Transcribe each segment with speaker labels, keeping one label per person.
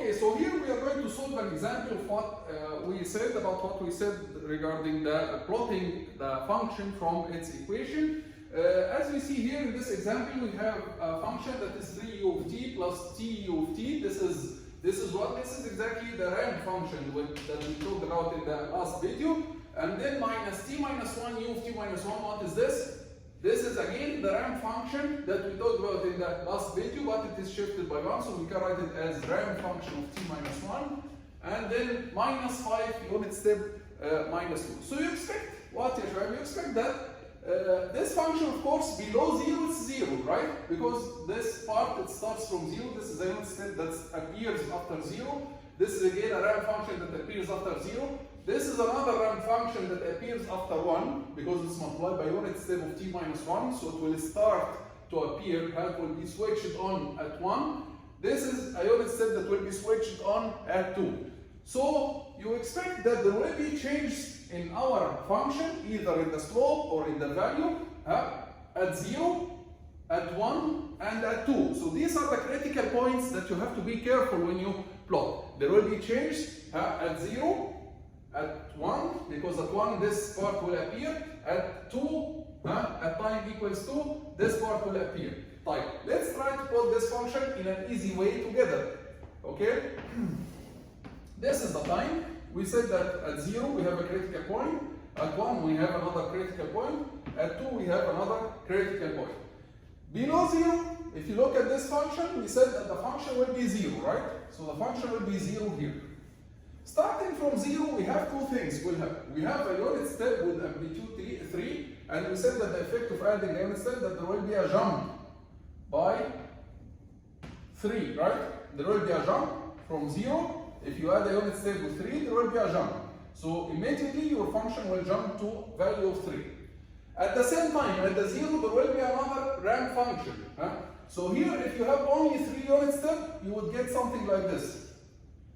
Speaker 1: Okay, so here we are going to solve an example of what we said about what we said regarding the plotting the function from its equation. As we see here in this example, we have a function that is 3u of t plus tu of t. This is exactly the ramp function that we talked about in the last video. And then minus t minus 1 u of t minus 1. What is this? This is again the ramp function that we talked about in the last video, but it is shifted by 1, so we can write it as ramp function of t minus 1. And then minus 5 unit step minus 2. So you expect what, you expect that this function, of course, below 0 is 0, right? Because this part, it starts from 0. This is a unit step that appears after 0. This is again a ramp function that appears after 0. This is another ramp function that appears after 1 because it's multiplied by unit step of t minus 1. So it will start to appear, it will be switched on at 1. This is a unit step that will be switched on at 2. So you expect that there will be changes in our function, either in the slope or in the value, at 0, at 1, and at 2. So these are the critical points that you have to be careful when you plot. There will be changes at 0, at 1, because at 1 this part will appear, at 2, at time equals 2, this part will appear. Right. Let's try to plot this function in an easy way together. Okay? This is the time. We said that at 0 we have a critical point, at 1 we have another critical point, at 2 we have another critical point. Below 0, if you look at this function, we said that the function will be 0, right? So the function will be 0 here. Starting from 0, we have two things. We have a unit step with amplitude 3, and we said that the effect of adding a unit step that there will be a jump by 3, right? There will be a jump from 0. If you add a unit step with 3, there will be a jump. So immediately your function will jump to value of 3. At the same time, at the 0, there will be another ramp function. So here, if you have only 3 unit steps, you would get something like this.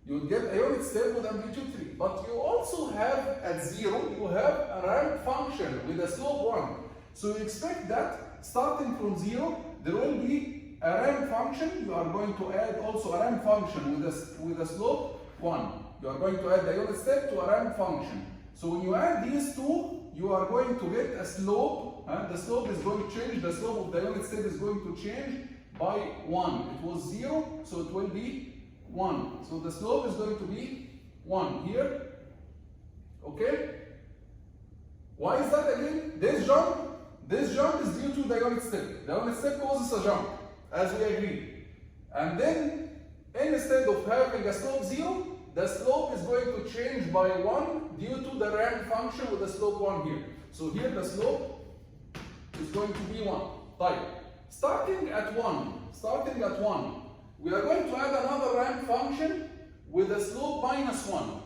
Speaker 1: You would get a unit step with amplitude 3. But you also have, at 0, you have a ramp function with a slope 1. So you expect that, starting from 0, there will be a ramp function. You are going to add also a ramp function with a slope 1. You are going to add a unit step to a ramp function. So when you add these two, you are going to get a slope. The slope is going to change. The slope of the unit step is going to change by 1. It was 0, so it will be 1. So the slope is going to be 1 here. Okay? Why is that again? This jump is due to the unit step. The unit step causes a jump, as we agreed. And then, instead of having a slope 0, the slope is going to change by 1 due to the ramp function with the slope 1 here. So here the slope is going to be 1. Right. Starting at 1, we are going to add another ramp function with a slope minus 1.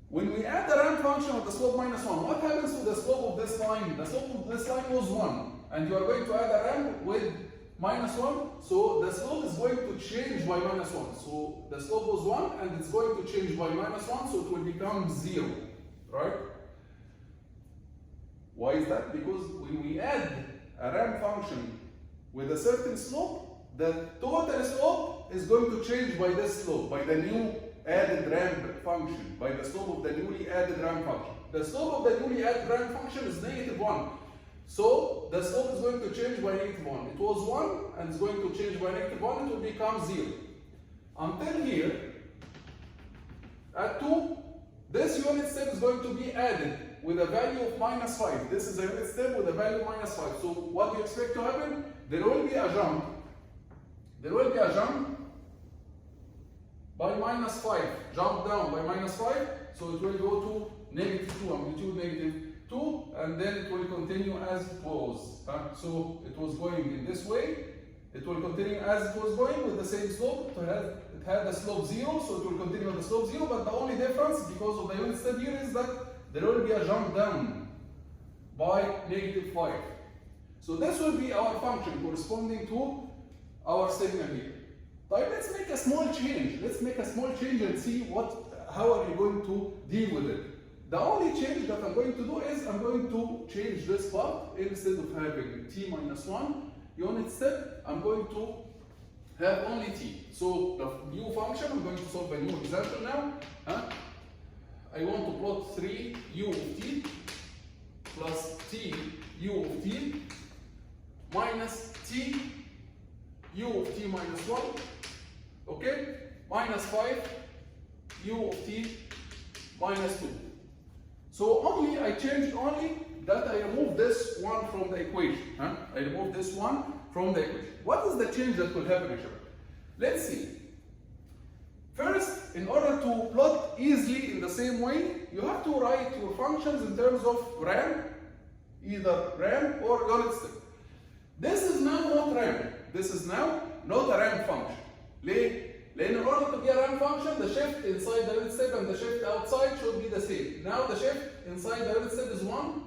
Speaker 1: When we add the ramp function with the slope minus 1, what happens to the slope of this line? The slope of this line was 1. And you are going to add a ramp with minus 1. So the slope is going to change by minus 1. So the slope was 1 and it's going to change by minus 1. So it will become 0. Right? Why is that? Because when we add a ramp function with a certain slope, the total slope is going to change by this slope, by the new added ramp function, by the slope of the newly added ramp function. The slope of the newly added ramp function is negative 1. So the slope is going to change by negative 1. It was 1 and it's going to change by negative 1, it will become 0. Until here, at 2, this unit step is going to be added with a value of minus 5. This is a unit step with a value of minus 5. So what do you expect to happen? There will be a jump. There will be a jump by minus 5. Jump down by minus 5. So it will go to negative 2, amplitude negative 2, and then it will continue as it was. So it was going in this way. It will continue as it was going with the same slope. It had the slope 0, so it will continue with the slope 0, but the only difference, because of the unit step here, is that there will be a jump down by negative 5. So this will be our function corresponding to our signal here. Right, let's make a small change. Let's make a small change and see how are you going to deal with it. The only change that I'm going to do is I'm going to change this part. Instead of having t minus 1 unit step, I'm going to have only t. So the new function, I'm going to solve a new example now. I want to plot 3 u of t plus t u of t minus t u of t minus 1, okay, minus 5 u of t minus 2. So only I changed only that I remove this one from the equation. I remove this one from the equation. What is the change that will happen here? Let's see. First, in order to plot easily in the same way, you have to write your functions in terms of RAM, either RAM or unit step. This is now not RAM. This is now not a RAM function. ليه؟ لأن in order to be a RAM function, the shift inside the unit step and the shift outside should be the same. Now the shift inside the unit step is 1.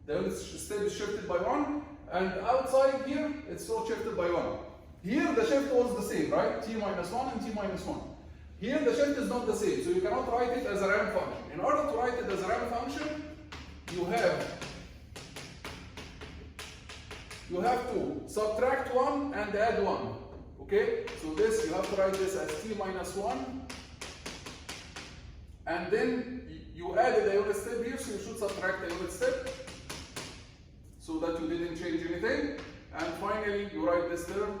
Speaker 1: The unit step is shifted by 1. And outside here, it's not shifted by 1. Here the shift was the same, right? T minus 1 and T minus 1. Here the shift is not the same, so you cannot write it as a RAM function. In order to write it as a RAM function, you have to subtract 1 and add 1. Okay? So this, you have to write this as T minus 1. And then you added a unit step here, so you should subtract a unit step so that you didn't change anything. And finally, you write this term.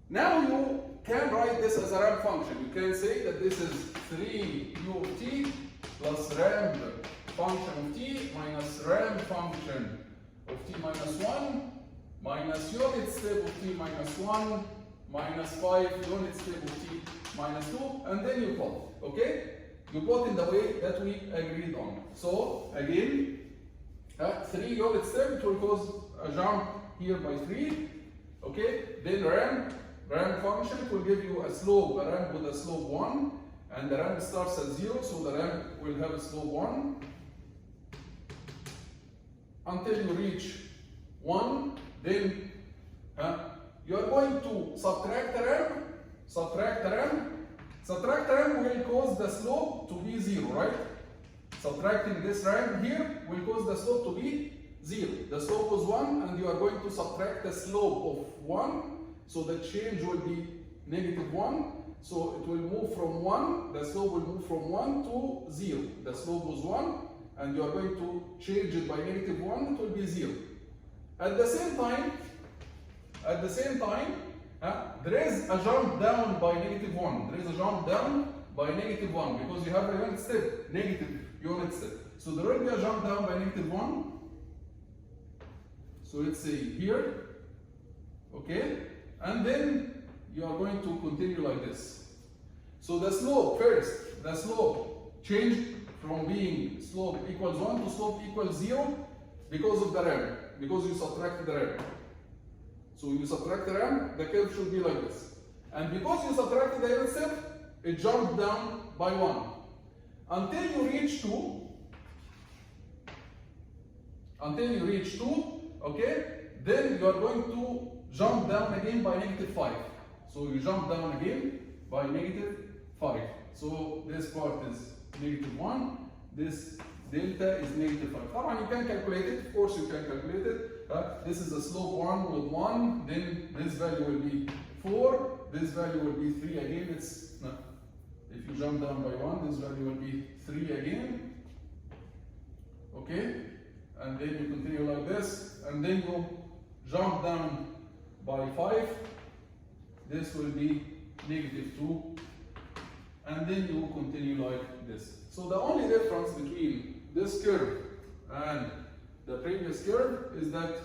Speaker 1: Now you can write this as a RAM function. You can say that this is 3 u of t plus RAM function of t minus RAM function of t minus 1 minus unit step of t minus 1 minus 5 unit step of t minus 2, and then you plot. Okay? You plot in the way that we agreed on. So again, 3 unit step, it will cause a jump here by 3. Okay? Then RAM function will give you a slope, a ramp with a slope 1, and the ramp starts at 0, so the ramp will have a slope 1 until you reach 1. Then you are going to subtract the ramp. Subtract the ramp will cause the slope to be 0, right? Subtracting this ramp here will cause the slope to be 0. The slope was 1, and you are going to subtract the slope of 1. So the change will be negative 1. So it will move from 1, the slope will move from 1 to 0. The slope was 1, and you are going to change it by negative 1, it will be 0. At the same time, there is a jump down by negative 1. There is a jump down by negative 1 because you have a unit step, negative unit step. So there will be a jump down by negative 1. So let's say here, okay? And then you are going to continue like this. So the slope first, the slope changed from being slope equals 1 to slope equals 0 because of the ramp, because you subtracted the ramp. So you subtract the ramp, the curve should be like this. And because you subtracted the unit step, it jumped down by 1. Until you reach 2, okay, then you are going to jump down again by negative 5. So you jump down again by negative 5. So this part is negative 1, this delta is negative 5. Now you can calculate it, of course you can calculate it. This is a slope 1 with 1, then this value will be 4, this value will be 3 again. If you jump down by 1, this value will be 3 again. Okay? And then you continue like this, and then you jump down by 5, this will be negative 2, and then you continue like this. So the only difference between this curve and the previous curve is that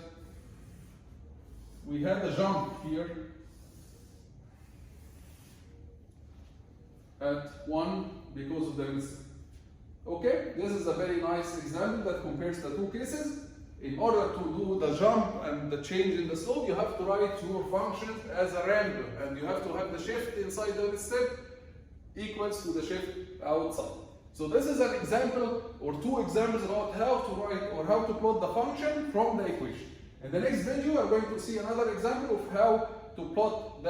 Speaker 1: we had a jump here at 1 because of the instant. Okay, this is a very nice example that compares the two cases. In order to do the jump and the change in the slope, you have to write your function as a ramp, and you have to have the shift inside the step equals to the shift outside. So this is an example or two examples about how to write or how to plot the function from the equation. In the next video, we are going to see another example of how to plot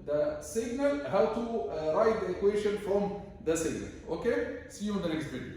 Speaker 1: the signal, how to write the equation from the signal. Okay? See you in the next video.